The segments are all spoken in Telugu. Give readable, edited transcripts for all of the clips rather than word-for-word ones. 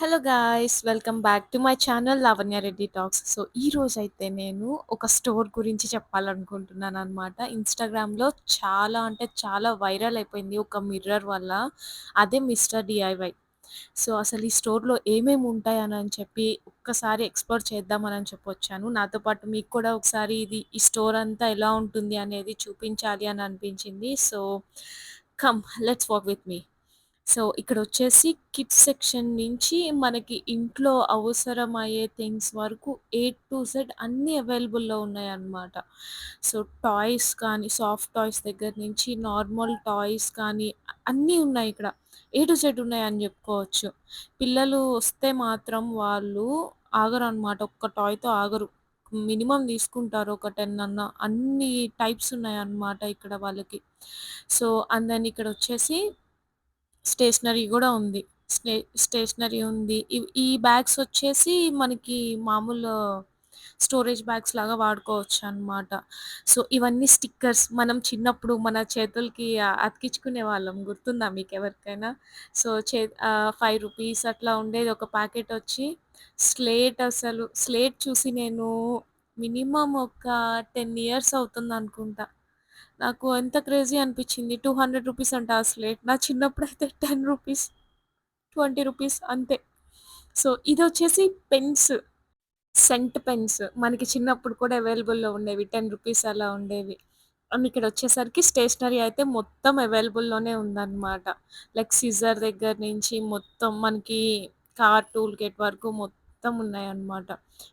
Hello guys! Welcome back to my channel 'Lavanya Reddy talks'. So, ఈరోజైతే నేను ఒక స్టోర్ గురించి చెప్పాలనుకుంటున్నాననమాట. ఇన్‌స్టాగ్రామ్‌లో చాలా అంటే చాలా వైరల్ అయిపోయింది ఒక మిర్రర్ వల్ల. అదే మిస్టర్ డిఐవై. సో, అసలు ఈ స్టోర్‌లో ఏమేమి ఉంటాయనని చెప్పి ఒక్కసారి ఎక్స్‌ప్లోర్ చేద్దామనని చెప్పొచ్చాను. నాతో పాటు మీకు కూడా ఒకసారి ఈ స్టోర్ అంతా ఎలా ఉంటుంది అనేది చూపించాలి అని అనిపించింది. So, let's walk with me. So, ఇక్కడొచ్చేసి కిడ్స్ సెక్షన్ నుంచి మనకి ఇంట్లో అవసరమయ్యే థింగ్స్ వరకు ఏ టు జెడ్ అన్నీ అవైలబుల్‌లో ఉన్నాయన్నమాట. సో, టాయ్స్ కానీ, సాఫ్ట్ టాయ్స్ దగ్గర నుంచి నార్మల్ టాయ్స్ కానీ అన్నీ ఉన్నాయి ఇక్కడ. ఏ టు జెడ్ ఉన్నాయని జెప్పుకోవచ్చు. పిల్లలు వస్తే మాత్రం వాళ్ళు ఆగరనమాట. ఒక్క టాయ్‌తో ఆగరు. మినిమమ్ తీసుకుంటారు ఒక 10 అన్నా. అన్ని టైప్స్ ఉన్నాయన్నమాట ఇక్కడ వాళ్ళకి. సో, అండ్ దెన్ ఇక్కడొచ్చేసి స్టేషనరీ గూడా ఉంది. స్టే స్టేషనరీ ఉంది. ఈ బ్యాగ్స్ వచ్చేసి మనకి మామూలు స్టోరేజ్ బ్యాగ్స్ లాగా వాడుకోవచ్చనమాట. సో, ఇవన్నీ స్టిక్కర్స్ మనం చిన్నప్పుడు మన చేతులకి అతికించుకునేవాళ్ళం. గుర్తుందా మీకెవరికైనా? సో, రూ. 5 అట్లా ఉండేది ఒక ప్యాకెటొచ్చి. స్లేట్ చూసి నేను మినిమమ్ ఒక 10 ఇయర్స్ అవుతుందనుకుంటా. నాకు ఎంత క్రేజీ అనిపిచ్చింది. రూ. 200 అంట ఆ స్లేట్. నా చిన్నప్పుడైతే రూ. 10, రూ. 20 అంతే. సో, ఇదొచ్చేసి పెన్స్. Cent pence. మనకి చిన్నప్పుడు కూడా అవైలబుల్‌లో ఉండేవి. రూ. 10 అలా ఉండేవి. అండ్ ఇక్కడొచ్చేసరికి స్టేషనరీ అయితే మొత్తం అవైలబుల్‌లోనే ఉందనమాట. లైక్ సిజర్ దగ్గర నుంచి మొత్తం మనకి కార్ టూల్ కిట్ వరకు మొత్తం ఉన్నాయన్నమాట.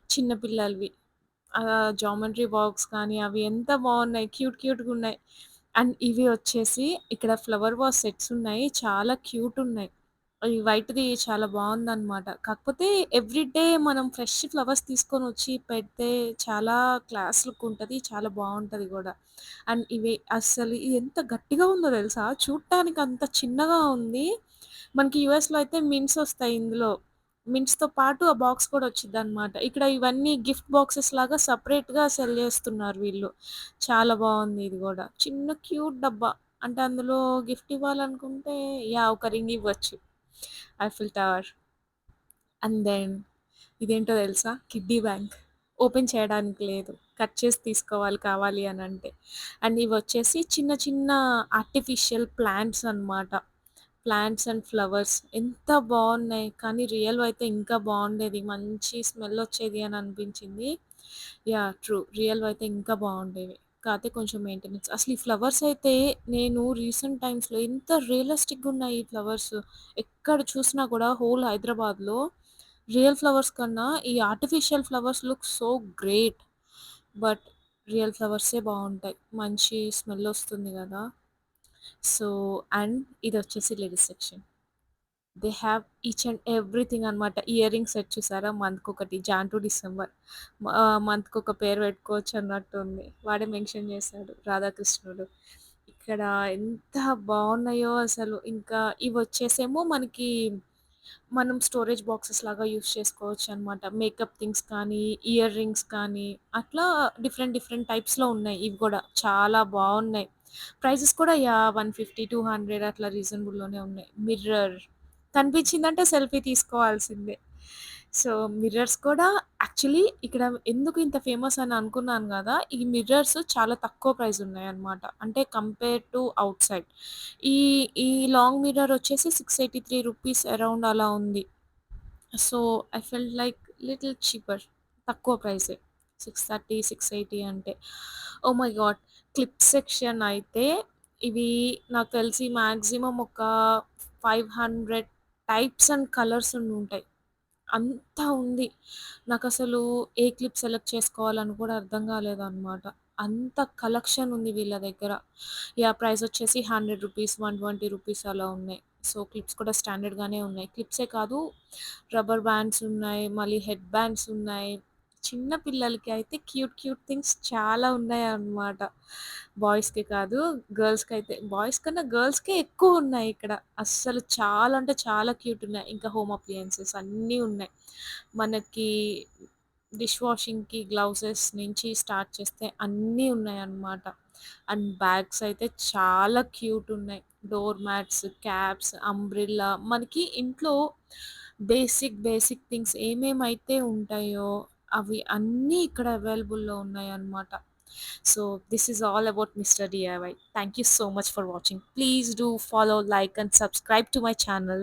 చిన్న పిల్లలవి. జామెంట్రీ బాక్స్ కానీ అవి ఎంత బావున్నాయి. క్యూట్‌గున్నాయి. అండ్ ఇవి వచ్చేసి ఇక్కడ ఫ్లవర్ వాస్ సెట్స్ ఉన్నాయి. చాలా క్యూటున్నాయి. ఈ వైట్‌ది చాలా బావుందనమాట. కాకపోతే ఎవ్రీడే మనం ఫ్రెష్ ఫ్లవర్స్ తీసుకొనొచ్చి పెడితే చాలా క్లాస్ లుక్ ఉంటది. చాలా బావుంటది గూడా. అండ్ ఇవి అస్సలు ఇది ఎంత గట్టిగా ఉందో తెలుసా? చూడటానికి అంత చిన్నగా ఉంది. మనకి యూఎస్‌లో అయితే మింట్స్ ఒస్తాయి ఇందులో. మింట్స్‌తో పాటు ఆ బాక్స్ కూడా వచ్చిద్దనమాట. ఇక్కడ ఇవన్నీ గిఫ్ట్ బాక్సెస్ లాగా సెపరేట్‌గా సెల్ చేస్తున్నారు వీళ్ళు. చాలా బావుంది ఇది గూడా. చిన్న క్యూట్ డబ్బా. అంటే అందులో గిఫ్ట్ ఇవ్వాలనుకుంటే యాహ్! ఒక రింగ్ ఇవ్వచ్చు. Eiffel tower. అండ్ దెన్ ఇదేంటో తెలుసా? Kiddy bank. ఓపెన్ చేయడానికి లేదు. కట్ చేసి తీసుకోవాలి కావాలి అనంటే. అండ్ ఇవొచ్చేసి చిన్న చిన్న ఆర్టిఫిషియల్ ప్లాంట్స్ అన్నమాట. ప్లాంట్స్ అండ్ ఫ్లవర్స్ ఎంత బావున్నాయి. కానీ రియల్‌వయితే ఇంకా బావుండేది. మంచి స్మెల్లొచ్చేది అని అనిపించింది. యాహ్! ట్రూ. రియల్‌వయితే ఇంకా బావుండేవి. కాతే కొంచెం మెయింటెనెన్స్. అసలు ఈ ఫ్లవర్స్ అయితే నేను రీసెంట్ టైమ్స్‌లో ఎంత రియలిస్టిక్‌గున్నాయి ఈ ఫ్లవర్స్. ఎక్కడ చూసినా కూడా హోల్ హైదరాబాద్‌లో రియల్ ఫ్లవర్స్ కన్నా ఈ artificial flowers look so great. But real ఫ్లవర్సే బావుంటాయి. మంచి స్మెల్లొస్తుంది గదా! సో, అండ్ ఇదొచ్చేసి ladies section. They have each and everything అనమాట. ఇయర్ రింగ్ సెట్ చూసారా? మంత్‌కొకటి జాన్ టు డిసెంబర్. మంత్‌కొక పేరు పెట్టుకోవచ్చు అన్నట్టుంది. వాడే మెన్షన్ చేశాడు రాధాకృష్ణుడు. ఇక్కడ ఎంత బావున్నాయో అసలు. ఇంకా ఇవొచ్చేసేమో మనకి మనం స్టోరేజ్ బాక్సెస్ లాగా యూజ్ చేసుకోవచ్చనమాట. మేకప్ థింగ్స్ కానీ, ఇయర్ రింగ్స్ కానీ అట్లా డిఫరెంట్ డిఫరెంట్ టైప్స్‌లో ఉన్నాయి ఇవి గూడా. చాలా బావున్నాయి. ప్రైజెస్ కూడా యాహ్! 150, 200 అట్లా రీజనబుల్‌లోనే ఉన్నాయి. మిర్రర్ కనిపించిందంటే సెల్ఫీ తీసుకోవాల్సిందే. సో, మిర్రర్స్ కూడా యాక్చువల్లీ ఇక్కడ ఎందుకు ఇంత ఫేమస్ అని అనుకున్నాను గదా! ఈ మిర్రర్స్ చాలా తక్కువ ప్రైస్ ఉన్నాయన్నమాట. అంటే కంపేర్ టు ఔట్‌సైడ్. ఈ ఈ లాంగ్ మిర్రర్ వచ్చేసి రూ. 683 అరౌండ్ అలా ఉంది. So, I felt like little cheaper. తక్కువ ప్రైసే. 630, 680 అంటే. Oh my God! Clip section అయితే ఇవి నాకు తెలిసి మాక్సిమం ఒక 500 టైప్స్ అండ్ కలర్స్ ఉండుంటాయి. అంతా ఉంది. నాకసలు ఏ క్లిప్ సెలెక్ట్ చేసుకోవాలని కూడా అర్థం కాలేదనమాట. అంత కలెక్షన్ ఉంది వీళ్ళ దగ్గర. యాహ్! ప్రైస్ వచ్చేసి రూ. 100, రూ. 120 అలా ఉన్నాయి. సో, క్లిప్స్ కూడా స్టాండర్డ్‌గానే ఉన్నాయి. క్లిప్సే కాదు రబ్బర్ బ్యాండ్స్ ఉన్నాయి. మళ్ళీ హెడ్ బ్యాండ్స్ ఉన్నాయి. చిన్న పిల్లలకి అయితే క్యూట్ క్యూట్ థింగ్స్ చాలా ఉన్నాయన్నమాట. బాయ్స్‌కి కాదు గర్ల్స్‌కైతే బాయ్స్ కన్నా గర్ల్స్‌కే ఎక్కువున్నాయి ఇక్కడ. అస్సలు చాలా అంటే చాలా క్యూట్ ఉన్నాయి. ఇంకా హోమ్ అప్లియన్సెస్ అన్నీ ఉన్నాయి. మనకి డిష్ వాషింగ్‌కి గ్లౌసెస్ నుంచి స్టార్ట్ చేస్తే అన్నీ ఉన్నాయన్నమాట. అండ్ బ్యాగ్స్ అయితే చాలా క్యూట్ ఉన్నాయి. డోర్ మ్యాట్స్, క్యాప్స్, అంబ్రెల్లా మనకి ఇంట్లో బేసిక్ థింగ్స్ ఏమేమైతే ఉంటాయో అవి అన్నీ ఇక్కడ అవైలబుల్‌లో ఉన్నాయన్నమాట. So, this is all about mister DIY. Thank you so much for watching. Please do follow, like and subscribe to my channel.